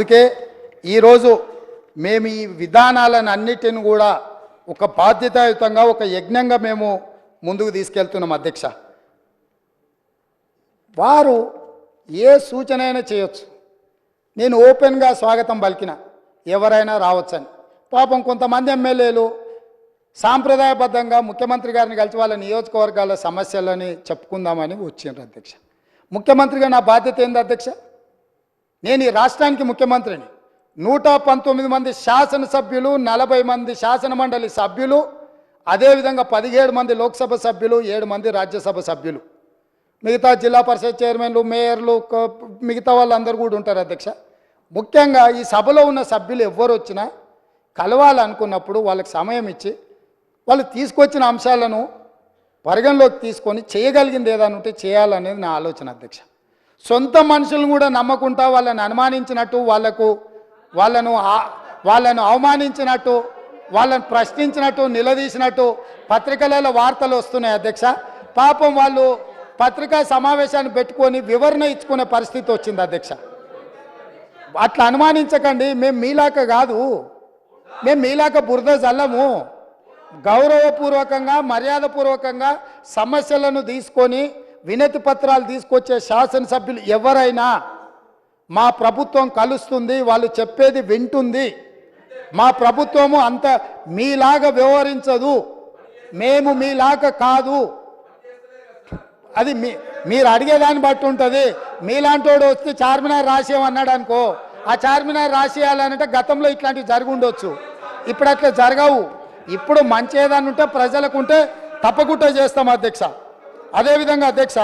అందుకే ఈరోజు మేము ఈ విధానాలను అన్నిటిని కూడా ఒక బాధ్యతాయుతంగా ఒక యజ్ఞంగా మేము ముందుకు తీసుకెళ్తున్నాం అధ్యక్ష. వారు ఏ సూచన అయినా చేయొచ్చు, నేను ఓపెన్గా స్వాగతం పలికిన ఎవరైనా రావచ్చని. పాపం కొంతమంది ఎమ్మెల్యేలు సాంప్రదాయబద్ధంగా ముఖ్యమంత్రి గారిని కలిసి వాళ్ళ నియోజకవర్గాల సమస్యలని చెప్పుకుందామని వచ్చిండ్రు అధ్యక్ష. ముఖ్యమంత్రిగా నా బాధ్యత ఏంది అధ్యక్ష? నేను ఈ రాష్ట్రానికి ముఖ్యమంత్రిని. 119 మంది శాసనసభ్యులు, 40 మంది శాసనమండలి సభ్యులు, అదేవిధంగా 17 మంది లోక్సభ సభ్యులు, 7 మంది రాజ్యసభ సభ్యులు, మిగతా జిల్లా పరిషత్ చైర్మన్లు, మేయర్లు, మిగతా వాళ్ళందరూ కూడా ఉంటారు అధ్యక్ష. ముఖ్యంగా ఈ సభలో ఉన్న సభ్యులు ఎవ్వరు వచ్చినా కలవాలనుకున్నప్పుడు వాళ్ళకి సమయం ఇచ్చి వాళ్ళు తీసుకొచ్చిన అంశాలను పరిగణలోకి తీసుకొని చేయగలిగింది ఏదైనా ఉంటే చేయాలనేది నా ఆలోచన అధ్యక్ష. సొంత మనుషులను కూడా నమ్మకుంటా వాళ్ళని అనుమానించినట్టు, వాళ్ళను అవమానించినట్టు, వాళ్ళని ప్రశ్నించినట్టు, నిలదీసినట్టు పత్రికలలో వార్తలు వస్తున్నాయి అధ్యక్ష. పాపం వాళ్ళు పత్రికా సమావేశాన్ని పెట్టుకొని వివరణ ఇచ్చుకునే పరిస్థితి వచ్చింది అధ్యక్ష. అట్లా అనుమానించకండి, మేము మీలాక కాదు, మేము మీలాక బురద జల్లము. గౌరవపూర్వకంగా మర్యాదపూర్వకంగా సమస్యలను తీసుకొని వినతి పత్రాలు తీసుకొచ్చే శాసనసభ్యులు ఎవరైనా మా ప్రభుత్వం కలుస్తుంది, వాళ్ళు చెప్పేది వింటుంది, మా ప్రభుత్వము అంత మీలాగా వ్యవహరించదు, మేము మీలాగా కాదు, అది మీరు అడిగేదాన్ని బట్టి ఉంటుంది. మీలాంటోడు వస్తే చార్మినార్ రాసేయమన్నాడు అనుకో, ఆ చార్మినార్ రాసేయాలంటే గతంలో ఇట్లాంటివి జరిగి ఉండొచ్చు, ఇప్పుడు అట్లా జరగవు. ఇప్పుడు మంచి ఏదన్నా ఉంటే ప్రజలకు ఉంటే తప్పకుండా చేస్తాం అధ్యక్ష. అదేవిధంగా అధ్యక్ష